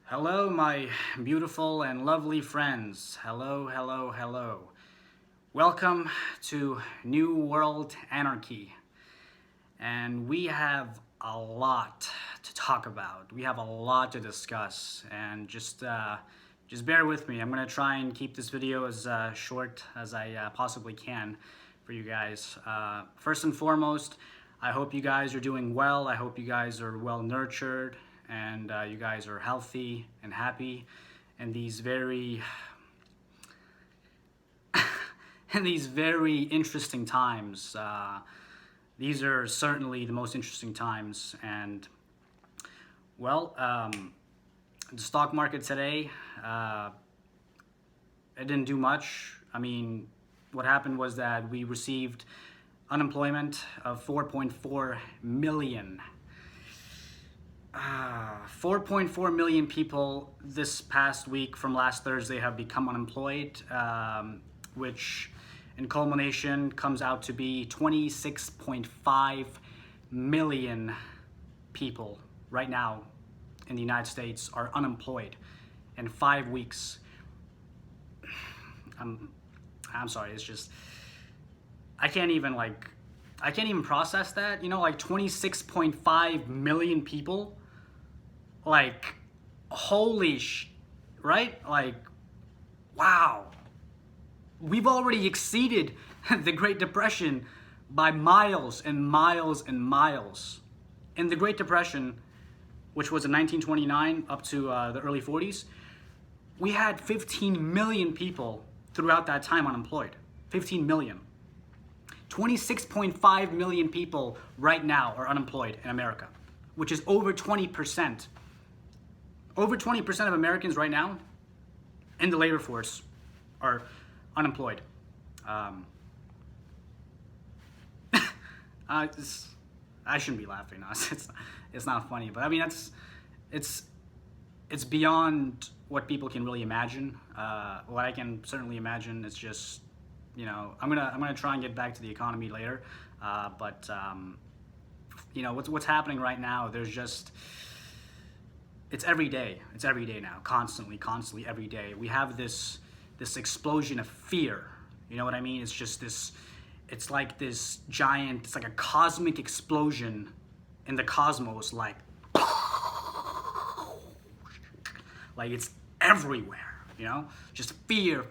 Hello, my beautiful and lovely friends. Hello, hello, hello. Welcome to New World Anarchy. And we have a lot to talk about. We have a lot to discuss. And just bear with me. I'm going to try and keep this video as short as I possibly can for you guys. First and foremost, I hope you guys are doing well. I hope you guys are well nurtured and you guys are healthy and happy in these very interesting times. These are certainly the most interesting times, and well, the stock market today, it didn't do much. I mean, what happened was that we received unemployment of 4.4 million. 4.4 million people this past week from last Thursday have become unemployed, which in culmination comes out to be 26.5 million people right now in the United States are unemployed in 5 weeks. I'm sorry, it's just, I can't even process that, 26.5 million people, holy right? Wow. We've already exceeded the Great Depression by miles and miles and miles. In the Great Depression, which was in 1929 up to the early 40s, we had 15 million people throughout that time unemployed. 15 million. 26.5 million people right now are unemployed in America, which is over 20%. Over 20% of Americans right now in the labor force are unemployed. I shouldn't be laughing. It's not funny, but I mean it's beyond what people can really imagine. What I can certainly imagine is just, I'm gonna try and get back to the economy later, but what's happening right now, there's just, it's every day now, constantly every day we have this explosion of fear. You know what I mean? It's just this, it's like this giant, it's like a cosmic explosion in the cosmos, like it's everywhere, just fear,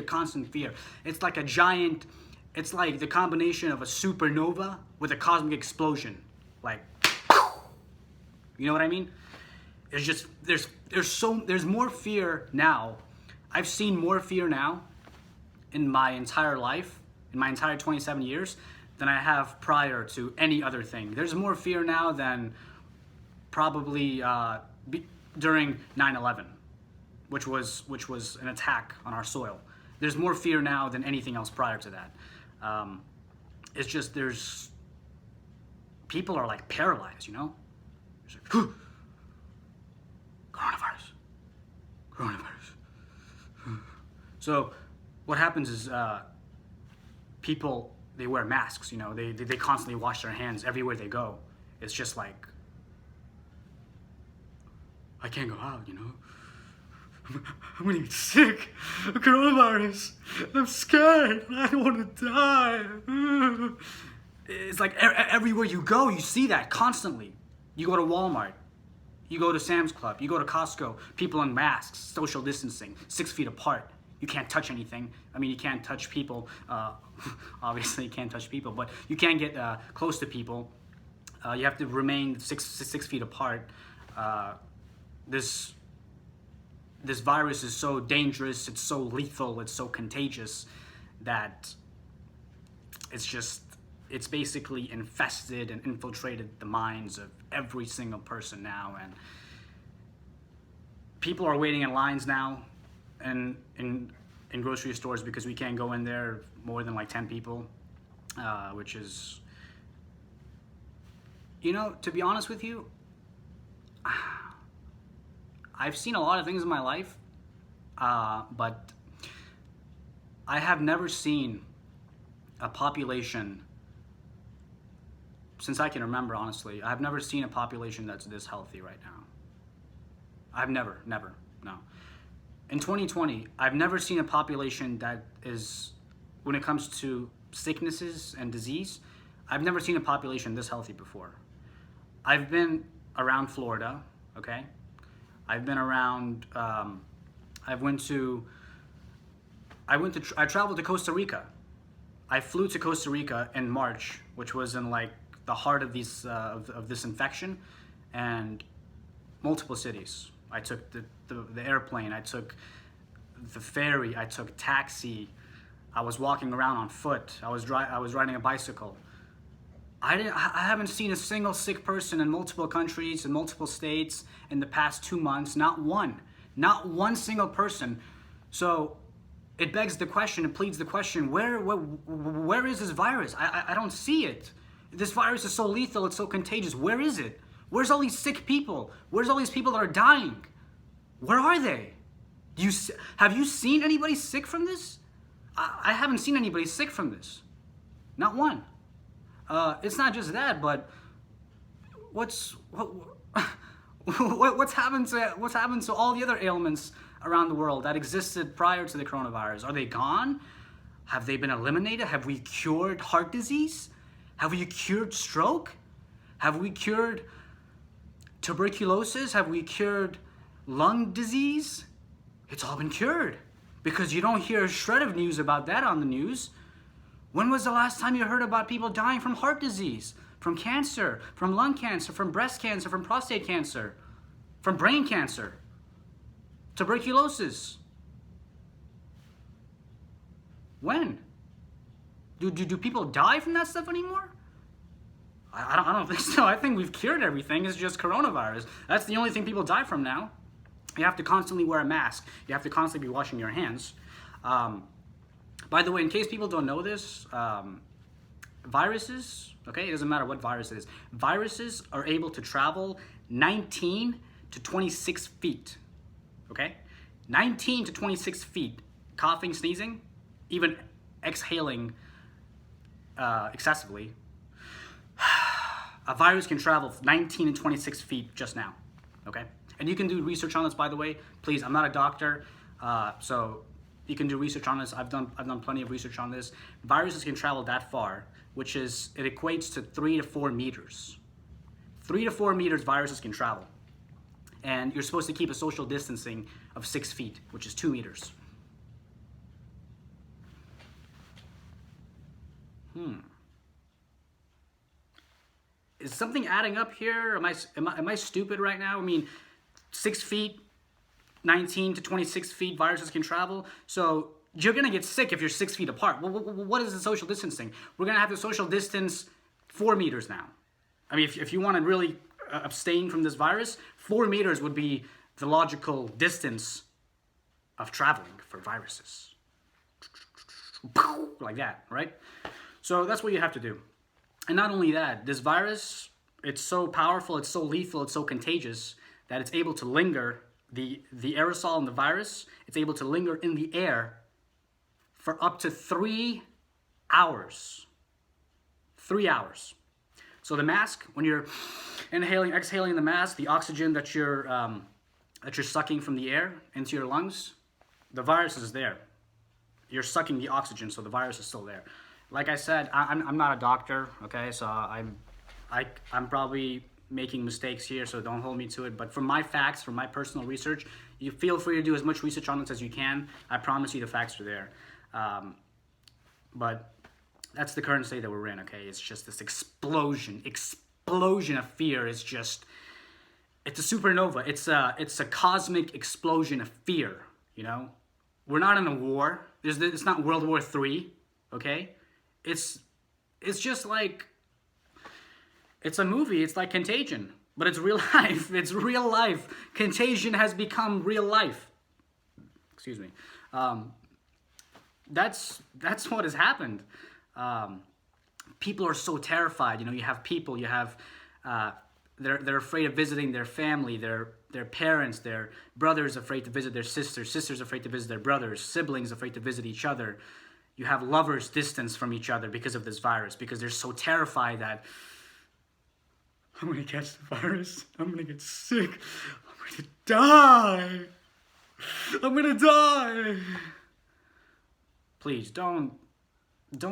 constant fear. It's like a giant, it's like the combination of a supernova with a cosmic explosion, you know what I mean? It's just, there's more fear now. I've seen more fear now in my entire life, in my entire 27 years, than I have prior to any other thing. There's more fear now than probably during 9/11, which was an attack on our soil. There's more fear now than anything else prior to that. It's just, people are like paralyzed, It's like, coronavirus. So what happens is people, they wear masks, they constantly wash their hands everywhere they go. It's just like, I can't go out, I'm gonna get sick of coronavirus. I'm scared. I don't want to die. It's like everywhere you go, you see that constantly. You go to Walmart, you go to Sam's Club, you go to Costco, people in masks, social distancing, 6 feet apart. You can't touch anything. I mean, you can't touch people. Obviously, you can't touch people, but you can't get close to people. You have to remain six feet apart. This virus is so dangerous, it's so lethal, it's so contagious that it's basically infested and infiltrated the minds of every single person now, and people are waiting in lines now in grocery stores because we can't go in there more than 10 people, which is, to be honest with you, I've seen a lot of things in my life, but I have never seen a population, since I can remember, honestly, I've never seen a population that's this healthy right now. I've never, no. In 2020, I've never seen a population that is, when it comes to sicknesses and disease, I've never seen a population this healthy before. I've been around Florida, okay? I've been around, I traveled to Costa Rica. I flew to Costa Rica in March, which was in like the heart of of this infection, and multiple cities. I took the airplane, I took the ferry, I took taxi, I was walking around on foot, I was riding a bicycle. I haven't seen a single sick person in multiple countries, in multiple states in the past 2 months, not one single person. So it begs the question, it pleads the question, where is this virus? I don't see it. This virus is so lethal, it's so contagious. Where is it? Where's all these sick people? Where's all these people that are dying? Where are they? Have you seen anybody sick from this? I haven't seen anybody sick from this. Not one. It's not just that, but what's happened to all the other ailments around the world that existed prior to the coronavirus? Are they gone? Have they been eliminated? Have we cured heart disease? Have we cured stroke? Have we cured tuberculosis? Have we cured lung disease? It's all been cured, because you don't hear a shred of news about that on the news. When was the last time you heard about people dying from heart disease, from cancer, from lung cancer, from breast cancer, from prostate cancer, from brain cancer, tuberculosis? When? Do people die from that stuff anymore? I don't think so. I think we've cured everything. It's just coronavirus. That's the only thing people die from now. You have to constantly wear a mask. You have to constantly be washing your hands. By the way, in case people don't know this, viruses, okay, it doesn't matter what virus it is, viruses are able to travel 19 to 26 feet, okay? 19 to 26 feet, coughing, sneezing, even exhaling excessively. A virus can travel 19 and 26 feet just now, okay? And you can do research on this, by the way. Please, I'm not a doctor, so you can do research on this. I've done plenty of research on this. Viruses can travel that far, which is, it equates to 3 to 4 meters. 3 to 4 meters viruses can travel. And you're supposed to keep a social distancing of 6 feet, which is 2 meters. Is something adding up here? Am I stupid right now? I mean, 6 feet, 19 to 26 feet viruses can travel. So you're gonna get sick if you're 6 feet apart. What is the social distancing? We're gonna have to social distance 4 meters now. I mean, if you want to really abstain from this virus, 4 meters would be the logical distance of traveling for viruses. Like that, right? So that's what you have to do. And not only that, this virus, it's so powerful, it's so lethal, it's so contagious that it's able to linger, the aerosol in the virus, it's able to linger in the air for up to 3 hours. 3 hours. So the mask, when you're inhaling, exhaling the mask, the oxygen that you're sucking from the air into your lungs, the virus is there. You're sucking the oxygen, so the virus is still there. Like I said, I'm not a doctor, okay? So I'm probably making mistakes here, so don't hold me to it. But from my facts, from my personal research, you feel free to do as much research on this as you can. I promise you the facts are there. But that's the current state that we're in, okay? It's just this explosion of fear. It's just, it's a supernova. It's a cosmic explosion of fear, you know? We're not in a war. It's not World War III, okay? It's just like, it's a movie. It's like Contagion, but it's real life. It's real life. Contagion has become real life. Excuse me. That's what has happened. People are so terrified. You know, you have people. You have they're afraid of visiting their family, their parents, their brothers afraid to visit their sisters afraid to visit their brothers, siblings afraid to visit each other. You have lovers distanced from each other because of this virus, because they're so terrified that I'm going to catch the virus, I'm going to get sick, I'm going to die. I'm gonna die. Please don't,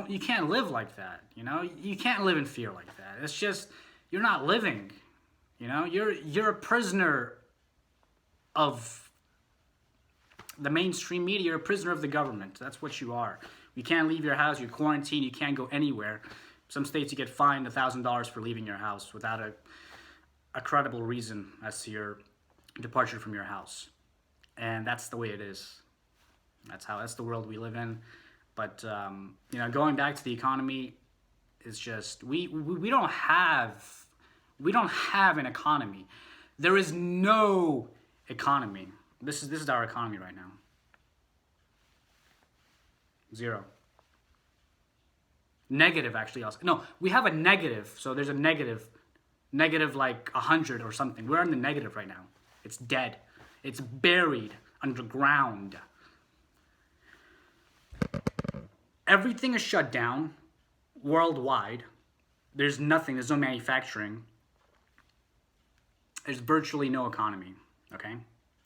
you can't live like that, you know? You can't live in fear like that. It's just, you're not living, you know? You're a prisoner of the mainstream media. You're a prisoner of the government. That's what you are. You can't leave your house. You're quarantined. You can't go anywhere. Some states you get fined $1,000 for leaving your house without a credible reason as to your departure from your house. And that's the way it is. That's the world we live in. But you know, going back to the economy, is just we don't have an economy. There is no economy. This is our economy right now. Zero. Negative, actually. Also, no, we have a negative. So there's a negative like 100 or something. We're in the negative right now. It's dead. It's buried underground. Everything is shut down worldwide. There's nothing. There's no manufacturing. There's virtually no economy. Okay,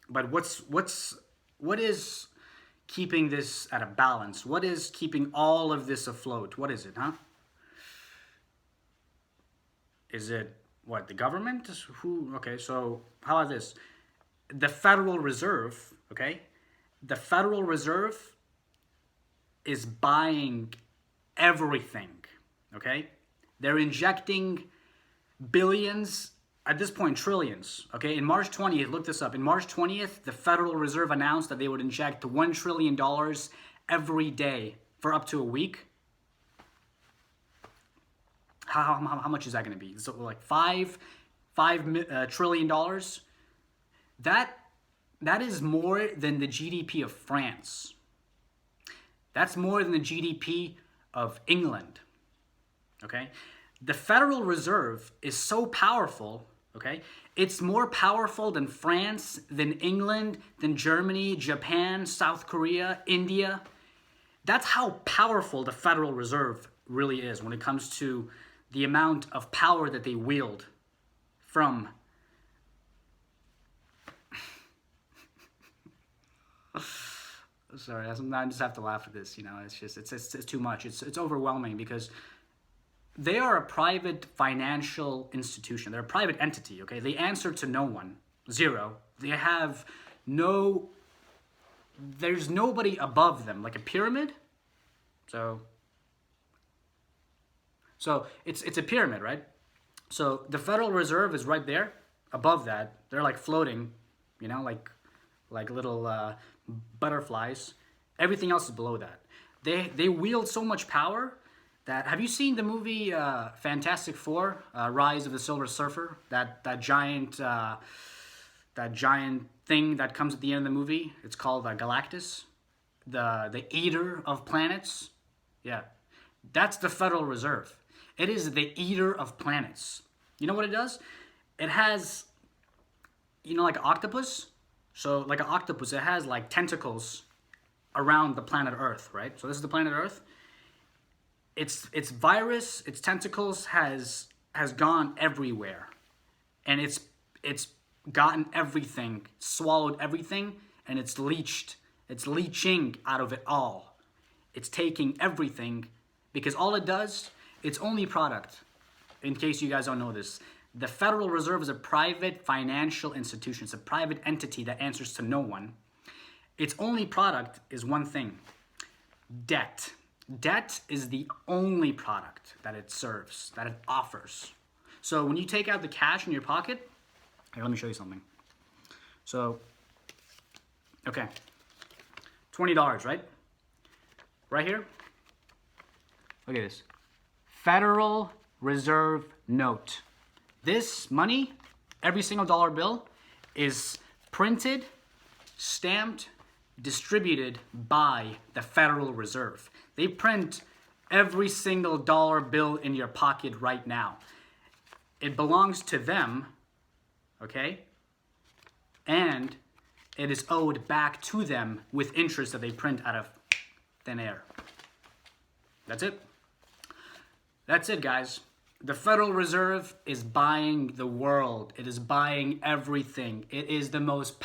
but what is keeping this at a balance? What is keeping all of this afloat? What is it, huh? Is it what, the government? Who? Okay, so how about this? The Federal Reserve, okay? The Federal Reserve is buying everything, okay? They're injecting billions, at this point trillions, okay? In March 20th, look this up. In March 20th, the Federal Reserve announced that they would inject $1 trillion every day for up to a week. How much is that going to be? So like $5 trillion. That is more than the GDP of France. That's more than the GDP of England. Okay? The Federal Reserve is so powerful, okay? It's more powerful than France, than England, than Germany, Japan, South Korea, India. That's how powerful the Federal Reserve really is when it comes to the amount of power that they wield from sorry, I just have to laugh at this, you know. It's just it's too much. It's overwhelming because they are a private financial institution. They're a private entity, okay? They answer to no one. Zero. They have there's nobody above them, like a pyramid. So it's a pyramid, right? So the Federal Reserve is right there. Above that, they're like floating, you know, like little butterflies. Everything else is below that. They wield so much power that, have you seen the movie Fantastic Four, Rise of the Silver Surfer? That giant thing that comes at the end of the movie. It's called Galactus, the eater of planets. Yeah, that's the Federal Reserve. It is the eater of planets. You know what it does? It has, you know, like an octopus. So like an octopus, it has like tentacles around the planet Earth, right? So this is the planet Earth. Its virus, its tentacles has gone everywhere, and it's gotten everything, swallowed everything, and it's leaching out of it all. It's taking everything, because all it does, its only product, in case you guys don't know this, the Federal Reserve is a private financial institution. It's a private entity that answers to no one. Its only product is one thing: debt. Debt is the only product that it serves, that it offers. So when you take out the cash in your pocket, here, let me show you something. So, okay, $20, right? Right here, look at this. Federal Reserve note. This money, every single dollar bill, is printed, stamped, distributed by the Federal Reserve. They print every single dollar bill in your pocket right now. It belongs to them, okay? And it is owed back to them with interest that they print out of thin air. That's it. That's it, guys. The Federal Reserve is buying the world. It is buying everything. It is the most